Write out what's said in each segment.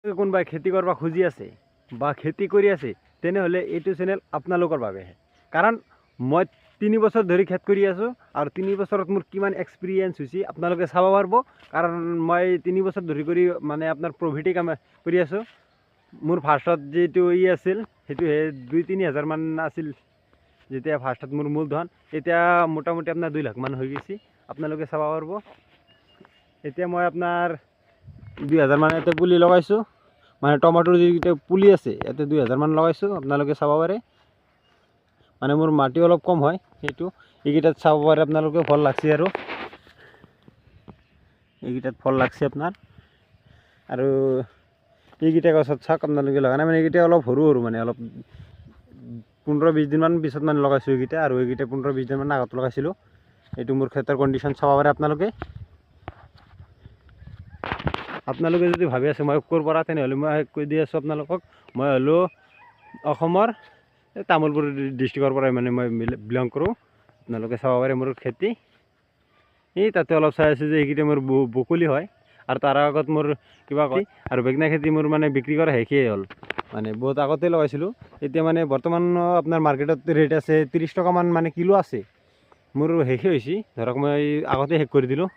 কোনোবাই খেতি কৰিব খুজি আছে বা খেতি কৰি আছে তেনেহ'লে এইটো চেনেল আপোনালোকৰ বাবেহে। কাৰণ মই 3 বছৰ ধৰি খেতি কৰি আছোঁ আৰু 3 বছৰত মোৰ কিমান এক্সপিৰিয়েঞ্চ হৈছে আপোনালোকে চাব পাৰিব। কাৰণ মই 3 বছৰ ধৰি কৰি মানে আপোনাৰ প্ৰফিটেই কাম কৰি আছোঁ। মোৰ ফাৰ্ষ্টত যিটো আছিল সেইটো 2-3 হাজাৰ মান আছিল যেতিয়া ফাৰ্ষ্টত মোৰ মূলধন। এতিয়া মোটামুটি আপোনাৰ 2 লাখ মান হৈ গৈছে, আপোনালোকে চাব পাৰিব। এতিয়া মই আপোনাৰ 2 হাজাৰ মান ইয়াতে পুলি লগাইছোঁ, মানে টমাটোৰ যিকেইটা পুলি আছে ইয়াতে 2 হাজাৰ মান লগাইছোঁ, আপোনালোকে চাব পাৰে। মানে মোৰ মাটি অলপ কম হয় সেইটো, এইকেইটাত চাব পাৰে আপোনালোকে ফল লাগছে আৰু এইকেইটাত ফল লাগছে আপোনাৰ। আৰু এইকেইটা গছত চাওক আপোনালোকে লগা নাই, মানে এইকেইটা অলপ সৰু সৰু, মানে অলপ 15-20 দিনমান পিছত মানে লগাইছোঁ এইকেইটা, আৰু এইকেইটা 15-20 দিনমান আগত লগাইছিলোঁ। এইটো মোৰ ক্ষেত্ৰৰ কণ্ডিশ্যন চাব পাৰে আপোনালোকে। আপোনালোকে যদি ভাবি আছে মই ক'ৰ পৰা, তেনেহ'লে মই কৈ দি আছোঁ আপোনালোকক। মই হ'লোঁ অসমৰ তামোলপুৰ ডিষ্ট্ৰিক্টৰ পৰাই মানে মই বিলং কৰোঁ। আপোনালোকে চাব পাৰে মোৰ খেতি। এই তাতে অলপ চাই আছোঁ যে এইকেইটা মোৰ বকলি হয়, আৰু তাৰ আগত মোৰ কিবা কয়। আৰু বেঙেনা খেতি মোৰ মানে বিক্ৰী কৰা শেষেই হ'ল, মানে বহুত আগতে লগাইছিলোঁ। এতিয়া মানে বৰ্তমান আপোনাৰ মাৰ্কেটত ৰেট আছে 30 টকামান মানে কিলো আছে। মোৰ শেষেই হৈছে, ধৰক মই আগতে শেষ কৰি দিলোঁ।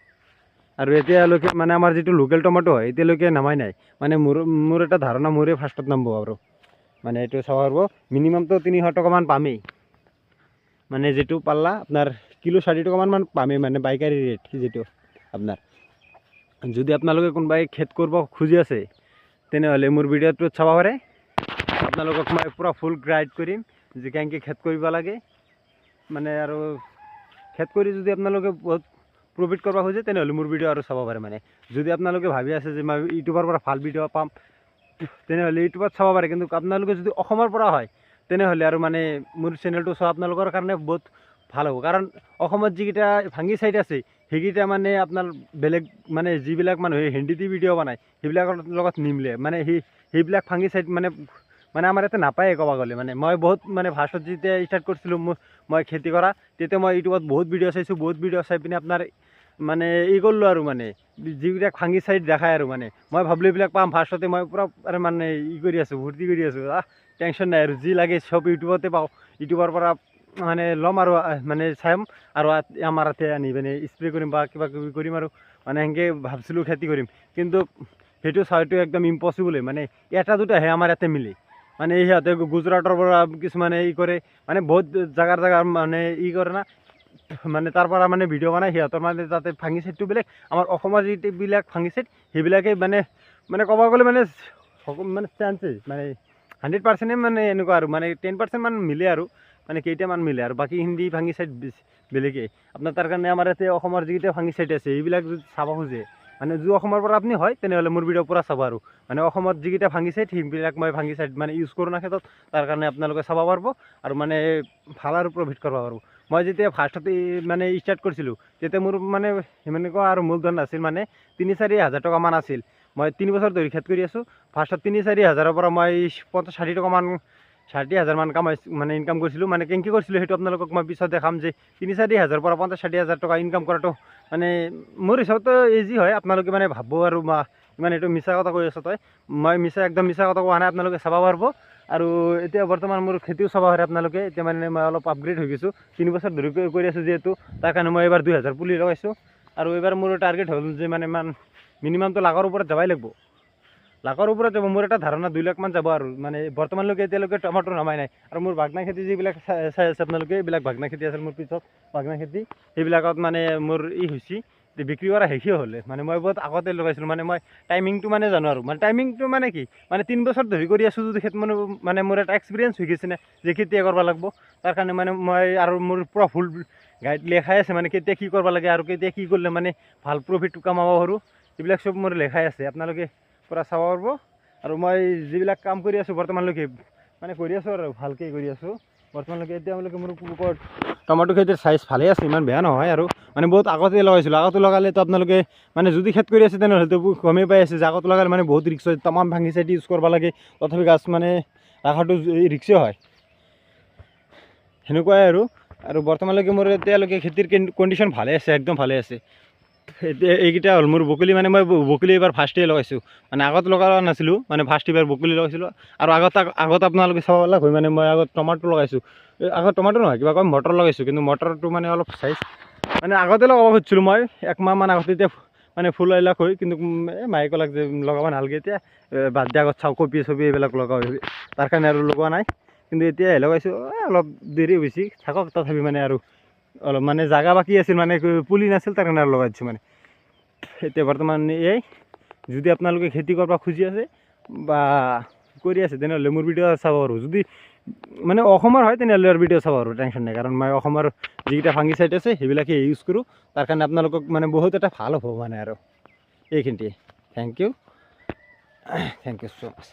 আৰু এতিয়ালৈকে মানে আমাৰ যিটো লোকেল টমেটো হয় এতিয়ালৈকে নামাই নাই, মানে মোৰ এটা ধাৰণা মোৰে ফাৰ্ষ্টত নামিব আৰু মানে এইটো চাব পাৰিব। মিনিমামটো 300 টকামান পামেই, মানে যিটো পাল্লা আপোনাৰ কিলো 60 টকামান পামেই, মানে পাইকাৰী ৰেট যিটো আপোনাৰ। যদি আপোনালোকে কোনোবাই খেতি কৰিব খুজি আছে তেনেহ'লে মোৰ ভিডিঅ'টোত চাব পাৰে। আপোনালোকক মই পূৰা ফুল গাইড কৰিম যে কেনেকৈ খেতি কৰিব লাগে। মানে আৰু খেতি কৰি যদি আপোনালোকে বহুত প্ৰফিট কৰিব খোজে তেনেহ'লে মোৰ ভিডিঅ' আৰু চাব পাৰে। মানে যদি আপোনালোকে ভাবি আছে যে মই ইউটিউবৰ পৰা ভাল ভিডিঅ' পাম তেনেহ'লে ইউটিউবত চাব পাৰে, কিন্তু আপোনালোকে যদি অসমৰ পৰা হয় তেনেহ'লে আৰু মানে মোৰ চেনেলটো চোৱা আপোনালোকৰ কাৰণে বহুত ভাল হ'ব। কাৰণ অসমত যিকেইটা ভাঙি চাইড আছে সেইকেইটা মানে আপোনাৰ বেলেগ, মানে যিবিলাক মানুহে হিন্দীতে ভিডিঅ' বনায় সেইবিলাকৰ লগত নিমিলে। মানে সেইবিলাক ভাঙি চাইড মানে আমাৰ ইয়াতে নাপায়ে ক'ব গ'লে। মানে মই বহুত মানে ফাৰ্ষ্টত যেতিয়া ষ্টাৰ্ট কৰিছিলোঁ মই খেতি কৰা, তেতিয়া মই ইউটিউবত বহুত ভিডিঅ' চাইছোঁ। বহুত ভিডিঅ' চাই পিনে আপোনাৰ মানে কৰিলোঁ আৰু মানে যিবিলাক ভাঙি চাইড দেখায় আৰু মানে মই ভাবিলোঁ এইবিলাক পাম। ফাৰ্ষ্টতে মই পূৰা মানে কৰি আছোঁ, ভৰ্তি কৰি আছোঁ, টেনশ্যন নাই আৰু যি লাগে চব ইউটিউবতে পাওঁ। ইউটিউবৰ পৰা মানে ল'ম আৰু মানে চাম আৰু আমাৰ ইয়াতে আনি পিনে স্প্ৰে কৰিম বা কিবা কিবি কৰিম আৰু মানে সেনেকৈ ভাবিছিলোঁ খেতি কৰিম। কিন্তু সেইটো চাইটো একদম ইম্পচিবলে, মানে এটা দুটাহে আমাৰ ইয়াতে মিলে। মানে সিহঁতে গুজৰাটৰ পৰা কিছুমানে কৰে, মানে বহুত জাগাৰ মানে কৰে না, মানে তাৰ পৰা মানে ভিডিঅ' বনাই সিহঁতৰ মানে তাতে ভাঙি চাইডটো বেলেগ, আমাৰ অসমৰ যিবিলাক ভাঙি চাইড সেইবিলাকেই মানে ক'ব গ'লে মানে চান্সেছ মানে 100% মানে এনেকুৱা আৰু মানে 10% মান মিলে আৰু মানে কেইটামান মিলে, আৰু বাকী হিন্দী ভাঙি চাইড বেলেগেই আপোনাৰ। তাৰ কাৰণে আমাৰ ইয়াতে অসমৰ যিকেইটা ভাঙি চাইড আছে এইবিলাক যদি চাব খোজে, মানে যদি অসমৰ পৰা আপুনি হয় তেনেহ'লে মোৰ ভিডিঅ' পূৰা চাব। আৰু মানে অসমত যিকেইটা ভাঙি চাইড সেইবিলাক মই ভাঙি চাইড মানে ইউজ কৰোঁ না ক্ষেত্ৰত, তাৰ কাৰণে আপোনালোকে চাব পাৰিব আৰু মানে ভাল আৰু প্ৰফিট কৰিব পাৰিব। মই যেতিয়া ফাৰ্ষ্টতে মানে ষ্টাৰ্ট কৰিছিলোঁ তেতিয়া মোৰ মানে সেনেকুৱা আৰু মূলধন নাছিল, মানে 3-4 হাজাৰ টকামান আছিল। মই 3 বছৰ ধৰি খেতি কৰি আছোঁ। ফাৰ্ষ্টত 3-4 হাজাৰৰ পৰা মই 50-60 টকামান 60 হাজাৰ মান মানে ইনকাম কৰিছিলোঁ। মানে কেনেকৈ কৰিছিলোঁ সেইটো আপোনালোকক মই পিছত দেখাম, যে 3-4 হাজাৰৰ পৰা 50-60 হাজাৰ টকা ইনকাম কৰাটো মানে মোৰ হিচাপতো ইজি হয়। আপোনালোকে মানে ভাবব আৰু ইমান এইটো মিছা কথা কৈ আছোঁ মই একদম মিছা কথা কোৱা নাই, আপোনালোকে চাব পাৰিব। আৰু এতিয়া বৰ্তমান মোৰ খেতিও চাব পাৰে আপোনালোকে। এতিয়া মানে মই অলপ আপগ্ৰেড হৈ গৈছোঁ, 3 বছৰ ধৰি কৰি আছোঁ যিহেতু, তাৰ কাৰণে মই এইবাৰ 2000 পুলি লগাইছোঁ। আৰু এইবাৰ মোৰ টাৰ্গেট হ'ল যে মানে মিনিমামটো লাখৰ ওপৰত যাবই লাগিব, লাখৰ ওপৰত যাব। মোৰ এটা ধাৰণা 2 লাখ মান যাব আৰু মানে বৰ্তমানলৈকে এতিয়ালৈকে টমাটো নামাই নাই। আৰু মোৰ বাগনা খেতি যিবিলাক চাই আছে আপোনালোকে, এইবিলাক বাগনা খেতি আছিল মোৰ পিছত বাগনা খেতি, সেইবিলাকত মানে মোৰ হৈছে বিক্ৰী কৰা শেষেই হ'লে। মানে মই বহুত আগতে লগাইছিলোঁ, মানে মই টাইমিংটো মানে জানো আৰু মানে টাইমিংটো মানে কি, মানে 3 বছৰ ধৰি কৰি আছোঁ যদি খেতি মানে মোৰ এটা এক্সপিৰিয়েঞ্চ হৈ গৈছে নে যে কেতিয়া কৰিব লাগিব। তাৰ কাৰণে মানে মই আৰু মোৰ পূৰা ফুল গাইড লেখাই আছে, মানে কেতিয়া কি কৰিব লাগে আৰু কেতিয়া কি কৰিলে মানে ভাল প্ৰফিটটো কামাব পাৰোঁ, এইবিলাক চব মোৰ লেখাই আছে। আপোনালোকে পূৰা চাব পাৰিব। আৰু মই যিবিলাক কাম কৰি আছোঁ বৰ্তমানলৈকে মানে কৰি আছোঁ আৰু ভালকৈ কৰি আছোঁ বৰ্তমানলৈকে। এতিয়ালৈকে মোৰ টমাটো খেতিৰ চাইজ ভালেই আছে, ইমান বেয়া নহয়। আৰু মানে বহুত আগতে লগাইছিলোঁ, আগতে লগালেতো আপোনালোকে মানে যদি খেতি কৰি আছে তেনেহ'লেতো গমেই পাই আছে যে আগতে লগালে মানে বহুত ৰিক্স হয়, তামাম ভাঙি চাইড ইউজ কৰিব লাগে, তথাপি গাছ মানে ৰখাটো ৰিক্সেই হয়, সেনেকুৱাই আৰু বৰ্তমানলৈকে মোৰ এতিয়ালৈকে খেতিৰ কণ্ডিশ্যন ভালে আছে, একদম ভালে আছে। এইকেইটা হ'ল মোৰ বকুলি। মানে মই বকুলি এইবাৰ ফাৰ্ষ্ট ইয়েৰ লগাইছোঁ, মানে আগত লগা নাছিলোঁ, মানে ফাৰ্ষ্ট এইবাৰ বকুলি লগাইছিলোঁ। আৰু আগত আপোনালোকে চাব পালে হয়, মানে মই আগত টমাটো লগাইছোঁ, আগত টমাটো নহয় কিবা কয় মটৰ লগাইছোঁ, কিন্তু মটৰটো মানে অলপ চাইজ মানে আগতে লগাব খুজিছিলোঁ মই একমাহমান আগতে, এতিয়া মানে ফুল এইবিলাক হয়, কিন্তু এই মায়ে ক'লাক যে লগাব নালাগে এতিয়া, বাদ দিয়া আগত চাওঁ কবি চবি এইবিলাক লগাব, তাৰ কাৰণে আৰু লগোৱা নাই। কিন্তু এতিয়া লগাইছোঁ, অলপ দেৰি হৈছে থাকক, তথাপি মানে আৰু অলপ মানে জাগা বাকী আছিল, মানে পুলি নাছিল, তাৰ কাৰণে আৰু লগাই দিছোঁ। মানে এতিয়া বৰ্তমান এই যদি আপোনালোকে খেতি কৰিব খুজি আছে বা কৰি আছে, তেনেহ'লে মোৰ ভিডিঅ' চাব পাৰোঁ। যদি মানে অসমৰ হয় তেনেহ'লে আৰু ভিডিঅ' চাব পাৰোঁ, টেনশ্যন নাই। কাৰণ মই অসমৰ যিকেইটা ফাংগিচাইড আছে সেইবিলাকে ইউজ কৰোঁ, তাৰ কাৰণে আপোনালোকক মানে বহুত এটা ভাল হ'ব মানে আৰু এইখিনিতে। Thank you so' much.